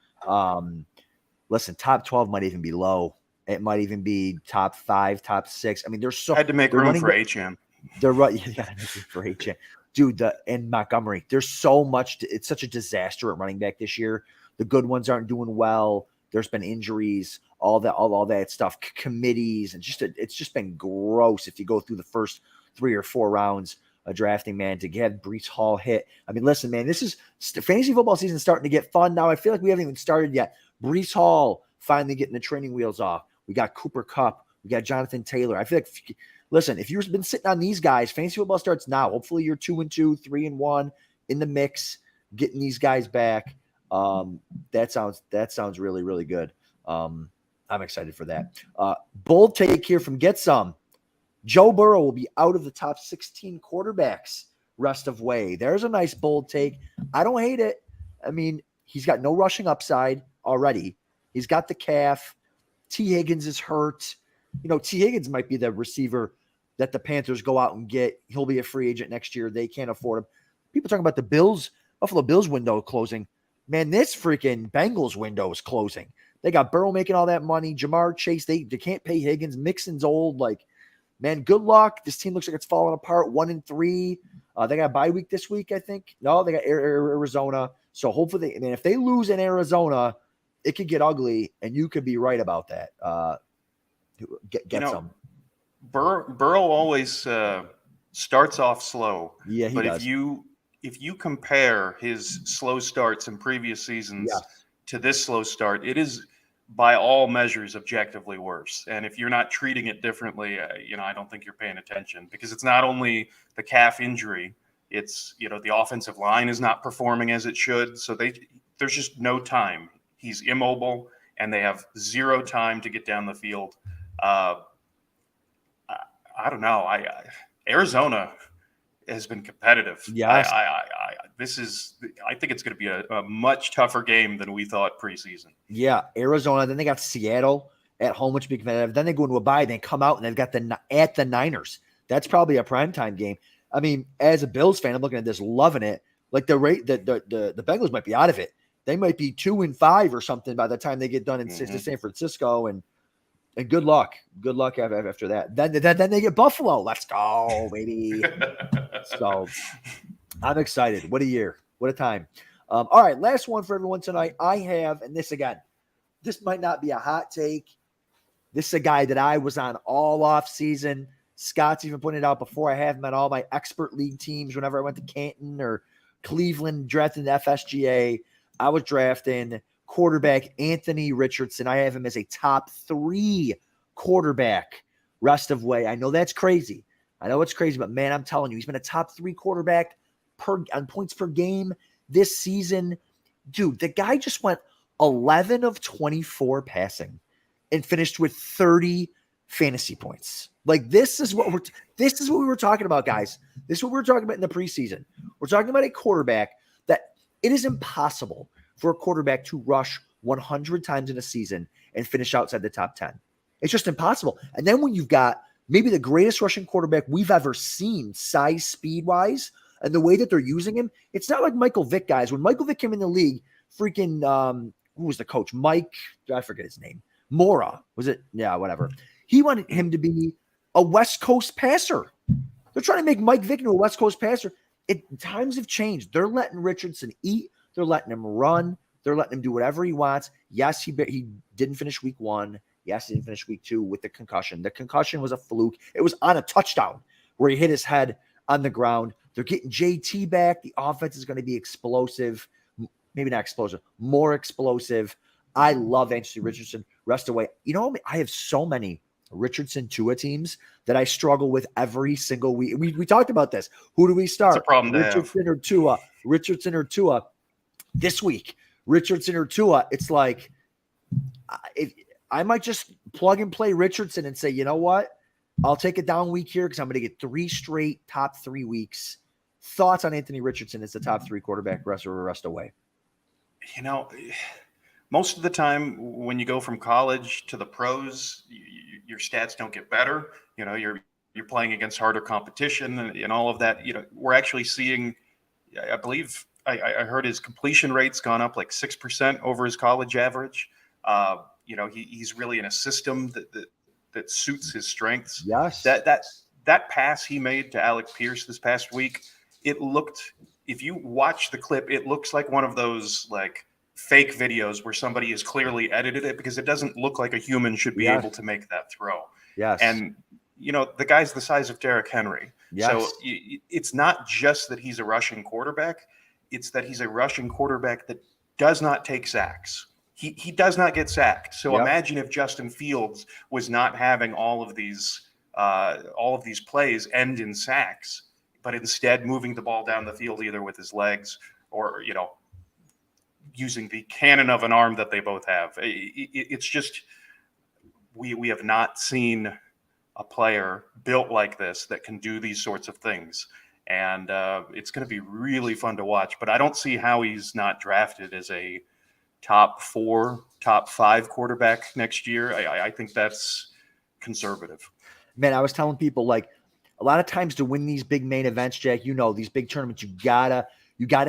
Speaker 2: Listen, top 12 might even be low. It might even be top 5, top 6. I mean, there's so
Speaker 3: had to make room for Achane.
Speaker 2: They're right. You got to make room for Achane, dude. And Montgomery. There's so much. It's such a disaster at running back this year. The good ones aren't doing well. There's been injuries, all that stuff, committees, and it's just been gross. If you go through the first 3 or 4 rounds of drafting, man, to get Breece Hall hit. I mean, listen, man, this is fantasy football season starting to get fun now. I feel like we haven't even started yet. Breece Hall finally getting the training wheels off. We got Cooper Kupp. We got Jonathan Taylor. I feel like, listen, if you've been sitting on these guys, fantasy football starts now. Hopefully you're 2-2, 3-1 in the mix, getting these guys back. That sounds really, really good. I'm excited for that. Bold take here from Get Some. Joe Burrow will be out of the top 16 quarterbacks rest of way. There's a nice bold take. I don't hate it. I mean, he's got no rushing upside already. He's got the calf. T. Higgins is hurt. T. Higgins might be the receiver that the Panthers go out and get. He'll be a free agent next year. They can't afford him. People talking about the Buffalo Bills window closing. Man, this freaking Bengals window is closing. They got Burrow making all that money. Jamar Chase, they can't pay Higgins. Mixon's old. Man, good luck. This team looks like it's falling apart. 1-3. They got a bye week this week, I think. No, they got Arizona. So hopefully, if they lose in Arizona, it could get ugly, and you could be right about that. Get some.
Speaker 3: Burrow always starts off slow.
Speaker 2: Yeah, he does.
Speaker 3: If you compare his slow starts in previous seasons to this slow start, it is by all measures objectively worse. And if you're not treating it differently, I don't think you're paying attention, because it's not only the calf injury, it's, the offensive line is not performing as it should. So there's just no time. He's immobile, and they have zero time to get down the field. I don't know. Arizona has been competitive.
Speaker 2: Yes.
Speaker 3: I think it's going to be a much tougher game than we thought preseason.
Speaker 2: Yeah, Arizona. Then they got Seattle at home, which will be competitive. Then they go into a bye. They come out and they've got the Niners. That's probably a primetime game. I mean, as a Bills fan, I'm looking at this, loving it. Like the Bengals might be out of it. They might be 2-5 or something by the time they get done in San Francisco. And good luck. Good luck after that. Then they get Buffalo. Let's go, baby. So I'm excited. What a year. What a time. All right, last one for everyone tonight. I have, and this might not be a hot take. This is a guy that I was on all off season. Scott's even putting it out before. I have him on all my expert league teams. Whenever I went to Canton or Cleveland, drafting the FSGA, I was drafting quarterback Anthony Richardson. I have him as a top 3 quarterback rest of way. I know that's crazy. I know it's crazy, but man, I'm telling you, he's been a top 3 quarterback on points per game this season. Dude, the guy just went 11 of 24 passing and finished with 30 fantasy points. Like, this is what we were talking about, guys. This is what we were talking about in the preseason. We're talking about a quarterback that it is impossible for a quarterback to rush 100 times in a season and finish outside the top 10. It's just impossible. And then when you've got maybe the greatest rushing quarterback we've ever seen, size, speed-wise, and the way that they're using him, it's not like Michael Vick, guys. When Michael Vick came in the league, freaking, who was the coach? Mike, I forget his name. Mora, was it? Yeah, whatever. He wanted him to be a West Coast passer. They're trying to make Mike Vick into a West Coast passer. Times have changed. They're letting Richardson eat. They're letting him run. They're letting him do whatever he wants. Yes, he didn't finish week 1. Yes, he didn't finish week 2 with the concussion. The concussion was a fluke. It was on a touchdown where he hit his head on the ground. They're getting JT back. The offense is going to be explosive. Maybe not explosive, more explosive. I love Anthony Richardson. Rest away. I have so many Richardson Tua teams that I struggle with every single week. We talked about this. Who do we start?
Speaker 3: It's a problem
Speaker 2: Richardson or Tua? Richardson or Tua? This week, Richardson or Tua? It's like I might just plug and play Richardson and say, you know what? I'll take a down week here because I'm going to get 3 straight top 3 weeks. Thoughts on Anthony Richardson as the top 3 quarterback rest away?
Speaker 3: Most of the time when you go from college to the pros, your stats don't get better. You're playing against harder competition and all of that. We're actually seeing, I believe I heard his completion rate's gone up like 6% over his college average. He's really in a system that suits his strengths.
Speaker 2: Yes.
Speaker 3: That pass he made to Alec Pierce this past week, if you watch the clip, it looks like one of those like fake videos where somebody has clearly edited it, because it doesn't look like a human should be able to make that throw.
Speaker 2: Yes.
Speaker 3: And the guy's the size of Derrick Henry.
Speaker 2: Yes.
Speaker 3: So it's not just that he's a rushing quarterback. It's that he's a rushing quarterback that does not take sacks. He does not get sacked. So imagine if Justin Fields was not having all of these plays end in sacks, but instead moving the ball down the field either with his legs or, using the cannon of an arm that they both have. It's just we have not seen a player built like this that can do these sorts of things. And it's going to be really fun to watch. But I don't see how he's not drafted as a top 4, top 5 quarterback next year. I think that's conservative.
Speaker 2: Man, I was telling people, like, a lot of times to win these big main events, Jack, these big tournaments, you gotta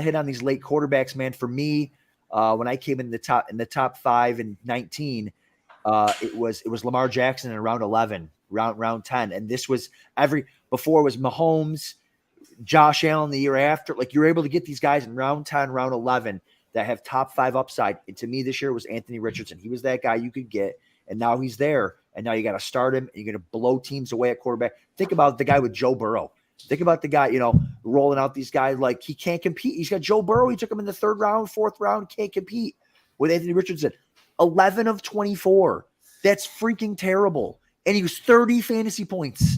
Speaker 2: hit on these late quarterbacks, man. For me, when I came in the top 5 in 19, it was Lamar Jackson in round 11, round 10. And this was before it was Mahomes, Josh Allen the year after. Like, you're able to get these guys in round 10, round 11. that have top 5 upside. And to me, this year was Anthony Richardson. He was that guy you could get, and now he's there. And now you got to start him, and you're going to blow teams away at quarterback. Think about the guy with Joe Burrow. Think about the guy, rolling out these guys like he can't compete. He's got Joe Burrow. He took him in the 3rd round, 4th round, can't compete with Anthony Richardson. 11 of 24. That's freaking terrible. And he was 30 fantasy points,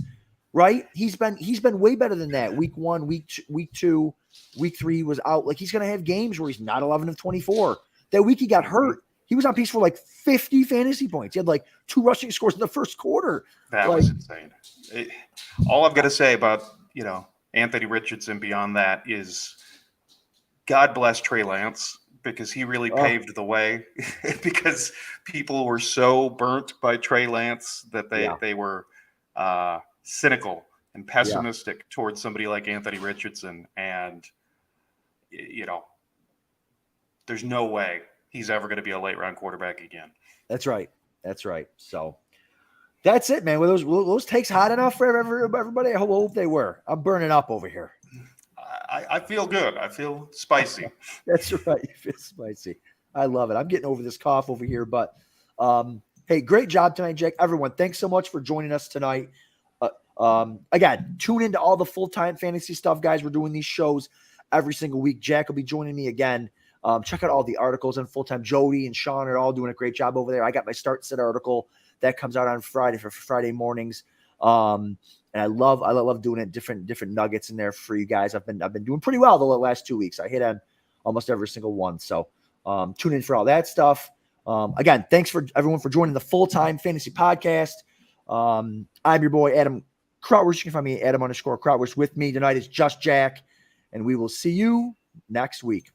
Speaker 2: right? He's been way better than that. Week 1, week 2, week 3 was out. Like, he's going to have games where he's not 11 of 24. That week he got hurt. He was on pace for like 50 fantasy points. He had like 2 rushing scores in the first quarter.
Speaker 3: That was insane. All I've got to say about, Anthony Richardson beyond that is God bless Trey Lance, because he really paved the way because people were so burnt by Trey Lance that they were cynical and pessimistic towards somebody like Anthony Richardson. And, there's no way he's ever going to be a late round quarterback again.
Speaker 2: That's right. So that's it, man. Were those takes hot enough for everybody? I hope they were. I'm burning up over here.
Speaker 3: I feel good. I feel spicy.
Speaker 2: That's right. You feel spicy. I love it. I'm getting over this cough over here, but hey, great job tonight, Jake. Everyone, thanks so much for joining us tonight. Again, tune into all the full-time fantasy stuff, guys. We're doing these shows every single week. Jack will be joining me again. Check out all the articles on full-time. Jody and Sean are all doing a great job over there. I got my start sit article that comes out on Friday for Friday mornings. And I love doing it. Different nuggets in there for you guys. I've been doing pretty well the last 2 weeks. I hit on almost every single one. So tune in for all that stuff. Again, thanks for everyone for joining the full-time fantasy podcast. I'm your boy, Adam Krautwurst. You can find me at Adam_Krautwurst. With me tonight is just Jack, and we will see you next week.